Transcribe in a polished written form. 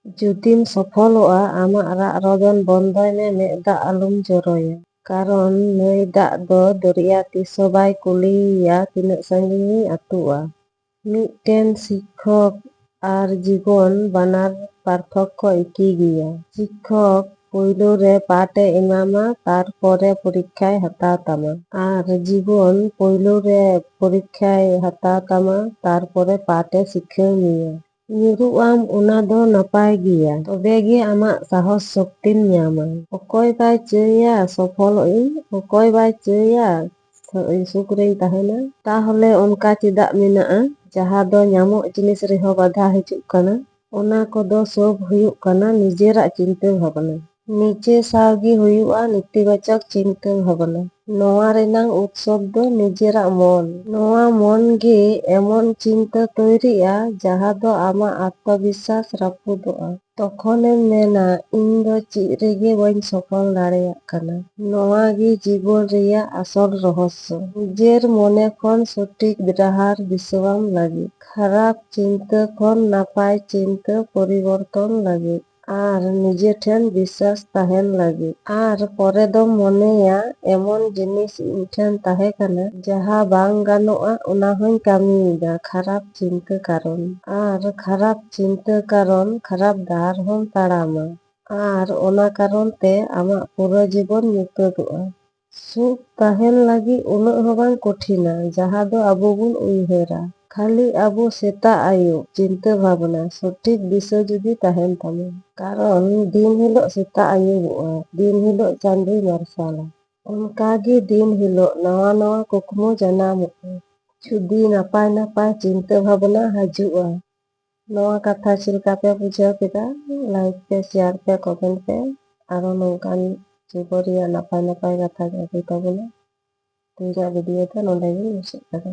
ᱡᱩᱫᱤᱢ ᱥᱚᱯᱷᱚᱞᱚᱜᱼᱟ, ᱟᱢᱟᱜ ᱨᱟᱜ ᱨᱚᱫᱚᱱ ᱵᱚᱱᱫᱚᱭ ᱢᱮ, ᱢᱮᱫ ᱫᱟᱜ ᱟᱞᱚᱢ ᱡᱚᱨᱚᱭᱟ᱾ ᱠᱟᱨᱚᱱ ᱱᱟᱹᱭ ᱫᱟᱜ ᱫᱚ ᱫᱚᱨᱭᱟ ᱛᱤᱥᱦᱚᱸ ᱵᱟᱭ ᱠᱩᱞᱤᱭᱮᱭᱟ ᱛᱤᱱᱟᱹᱜ ᱥᱟᱺᱜᱤᱧᱤᱧ ᱟᱹᱛᱩᱜᱼᱟ᱾ ᱢᱤᱫᱴᱮᱱ ᱥᱤᱠᱠᱷᱚᱠ ᱟᱨ ᱡᱤᱵᱚᱱ ᱵᱟᱱᱟᱨ ᱯᱟᱨᱛᱷᱚᱠᱠᱚ ᱮᱠᱤ ᱜᱮᱭᱟ᱾ ᱥᱤᱠᱠᱷᱚᱠ ᱯᱳᱭᱞᱳ ᱨᱮ ᱯᱟᱴᱷᱮ ᱮᱢᱟᱢᱟ, ᱛᱟᱨᱯᱚᱨᱮ ᱯᱚᱨᱤᱠᱠᱷᱟᱭ ᱦᱟᱛᱟᱣ ᱛᱟᱢᱟ᱾ ᱟᱨ ᱡᱤᱵᱚᱱ ᱯᱳᱭᱞᱳ ᱨᱮ ᱯᱚᱨᱤᱠᱠᱷᱟᱭ ᱦᱟᱛᱟᱣ ᱛᱟᱢᱟ, ᱛᱟᱨᱯᱚᱨᱮ ᱯᱟᱴᱷᱮ ᱥᱤᱠᱷᱟᱹᱣ ᱢᱮᱭᱟ᱾ ᱧᱩᱨᱩᱜ ᱟᱢ ᱚᱱᱟ ᱫᱚ ᱱᱟᱯᱟᱭ ᱜᱮᱭᱟ, ᱛᱚᱵᱮᱜᱮ ᱟᱢᱟᱜ ᱥᱟᱦᱚᱥ ᱥᱚᱠᱛᱤᱢ ᱧᱟᱢᱟ᱾ ᱚᱠᱚᱭ ᱵᱟᱭ ᱪᱟᱹᱭᱟ ᱥᱚᱯᱷᱚᱞᱚᱜ ᱤᱧ, ᱚᱠᱚᱭ ᱵᱟᱭ ᱪᱟᱹᱭᱟ ᱥᱩᱠ ᱨᱤᱧ ᱛᱟᱦᱮᱱᱟ? ᱛᱟᱦᱚᱞᱮ ᱚᱱᱠᱟ ᱪᱮᱫᱟᱜ ᱢᱮᱱᱟᱜᱼᱟ? ᱡᱟᱦᱟᱸ ᱫᱚ ᱧᱟᱢᱚᱜ ᱡᱤᱱᱤᱥ ᱨᱮᱦᱚᱸ ᱵᱟᱫᱷᱟ ᱦᱤᱡᱩᱜ ᱠᱟᱱᱟ, ᱚᱱᱟ ᱠᱚᱫᱚ ᱥᱚᱵ ᱦᱩᱭᱩᱜ ᱠᱟᱱᱟ ᱱᱤᱡᱮᱨᱟᱜ ᱪᱤᱱᱛᱟᱹ ᱵᱷᱟᱵᱱᱟ᱾ ᱱᱤᱡᱮ ᱥᱟᱶᱜᱮ ᱦᱩᱭᱩᱜᱼᱟ ᱱᱮᱛᱤᱵᱟᱪᱚᱠ ᱪᱤᱱᱛᱟᱹ ᱵᱷᱟᱵᱱᱟ᱾ ᱱᱚᱣᱟ ᱨᱮᱱᱟᱜ ᱩᱛᱥᱚᱵ ᱫᱚ ᱱᱤᱡᱮᱨᱟᱜ ᱢᱚᱱ᱾ ᱱᱚᱣᱟ ᱢᱚᱱ ᱜᱮ ᱮᱢᱚᱱ ᱪᱤᱱᱛᱟᱹ ᱛᱚᱭᱨᱤᱜᱼᱟ ᱡᱟᱦᱟᱸ ᱫᱚ ᱟᱢᱟᱜ ᱟᱛᱛᱚᱵᱤᱥᱥᱟᱥ ᱨᱟᱹᱯᱩᱫᱚᱜᱼᱟ᱾ ᱛᱚᱠᱷᱚᱱᱮᱢ ᱢᱮᱱᱟ, ᱤᱧ ᱫᱚ ᱪᱮᱫ ᱨᱮᱜᱮ ᱵᱟᱹᱧ ᱥᱚᱯᱷᱚᱞ ᱫᱟᱲᱮᱭᱟᱜ ᱠᱟᱱᱟ᱾ ᱱᱚᱣᱟ ᱜᱮ ᱡᱤᱵᱚᱱ ᱨᱮᱭᱟᱜ ᱟᱥᱚᱞ ᱨᱚᱦᱚᱥᱥᱚ᱾ ᱱᱤᱡᱮᱨ ᱢᱚᱱᱮ ᱠᱷᱚᱱ ᱥᱚᱴᱷᱤᱠ ᱰᱟᱦᱟᱨ ᱫᱤᱥᱟᱹᱣᱟᱢ ᱞᱟᱹᱜᱤᱫ, ᱠᱷᱟᱨᱟᱯ ᱪᱤᱱᱛᱟᱹ ᱠᱷᱚᱱ ᱱᱟᱯᱟᱭ ᱪᱤᱱᱛᱟᱹ ᱯᱚᱨᱤᱵᱚᱨᱛᱚᱱ ᱞᱟᱹᱜᱤᱫ, ᱟᱨ ᱱᱤᱡᱮ ᱴᱷᱮᱱ ᱵᱤᱥᱥᱟᱥ ᱛᱟᱦᱮᱱ ᱞᱟᱹᱜᱤᱫ᱾ ᱟᱨ ᱯᱚᱨᱮ ᱫᱚᱢ ᱢᱚᱱᱮᱭᱟ, ᱮᱢᱚᱱ ᱡᱤᱱᱤᱥ ᱤᱧ ᱴᱷᱮᱱ ᱛᱟᱦᱮᱸ ᱠᱟᱱᱟ ᱡᱟᱦᱟᱸ ᱵᱟᱝ ᱜᱟᱱᱚᱜᱼᱟ ᱚᱱᱟ ᱦᱚᱧ ᱠᱟᱹᱢᱤᱭᱮᱫᱟ ᱠᱷᱟᱨᱟᱯ ᱪᱤᱱᱛᱟᱹ ᱠᱟᱨᱚᱱ᱾ ᱟᱨ ᱠᱷᱟᱨᱟᱯ ᱪᱤᱱᱛᱟᱹ ᱠᱟᱨᱚᱱ ᱠᱷᱟᱨᱟᱯ ᱰᱟᱦᱟᱨ ᱦᱚᱢ ᱛᱟᱲᱟᱢᱟ, ᱟᱨ ᱚᱱᱟ ᱠᱟᱨᱚᱱ ᱛᱮ ᱟᱢᱟᱜ ᱯᱩᱨᱟᱹ ᱡᱤᱵᱚᱱ ᱧᱩᱛᱟᱹᱛᱚᱜᱼᱟ᱾ ᱥᱩᱠ ᱛᱟᱦᱮᱱ ᱞᱟᱹᱜᱤᱫ ᱩᱱᱟᱹᱜ ᱦᱚᱸ ᱵᱟᱝ ᱠᱚᱴᱷᱤᱱᱟ ᱡᱟᱦᱟᱸ ᱫᱚ ᱟᱵᱚ ᱵᱚᱱ ᱩᱭᱦᱟᱹᱨᱟ᱾ ᱠᱷᱟᱹᱞᱤ ᱟᱵᱚ ᱥᱮᱛᱟᱜ ᱟᱹᱭᱩᱵ ᱪᱤᱱᱛᱟᱹ ᱵᱷᱟᱵᱱᱟ ᱥᱚᱴᱷᱤᱠ ᱫᱤᱥᱟᱹ ᱡᱩᱫᱤ ᱛᱟᱦᱮᱱ ᱛᱟᱢᱟ᱾ ᱠᱟᱨᱚᱱ ᱫᱤᱱ ᱦᱤᱞᱳᱜ ᱥᱮᱛᱟᱜ ᱟᱹᱭᱩᱵᱚᱜᱼᱟ, ᱫᱤᱱ ᱦᱤᱞᱳᱜ ᱪᱟᱸᱫᱳᱭ ᱢᱟᱨᱥᱟᱞᱟ᱾ ᱚᱱᱠᱟᱜᱮ ᱫᱤᱱ ᱦᱤᱞᱳᱜ ᱱᱟᱣᱟ ᱱᱟᱣᱟ ᱠᱩᱠᱢᱩ ᱡᱟᱱᱟᱢᱚᱜᱼᱟ, ᱡᱩᱫᱤ ᱱᱟᱯᱟᱭ ᱱᱟᱯᱟᱭ ᱪᱤᱱᱛᱟᱹ ᱵᱷᱟᱵᱱᱟ ᱦᱤᱡᱩᱜᱼᱟ᱾ ᱱᱚᱣᱟ ᱠᱟᱛᱷᱟ ᱪᱮᱫ ᱞᱮᱠᱟ ᱯᱮ ᱵᱩᱡᱷᱟᱹᱣ ᱠᱮᱫᱟ? ᱞᱟᱭᱤᱠ ᱯᱮ, ᱥᱮᱭᱟᱨ ᱯᱮ, ᱠᱚᱢᱮᱱᱴ ᱯᱮ᱾ ᱟᱨᱚ ᱱᱚᱝᱠᱟᱱ ᱡᱤᱵᱚᱱ ᱨᱮᱭᱟᱜ ᱱᱟᱯᱟᱭ ᱱᱟᱯᱟᱭ ᱠᱟᱛᱷᱟ ᱜᱮ ᱟᱹᱜᱩᱭ ᱛᱟᱵᱚᱱᱟ᱾ ᱤᱧᱟᱹᱜ ᱵᱷᱤᱰᱤᱭᱳ ᱫᱚ ᱱᱚᱸᱰᱮ ᱜᱤᱧ ᱢᱩᱪᱟᱹᱫ ᱠᱟᱫᱟ᱾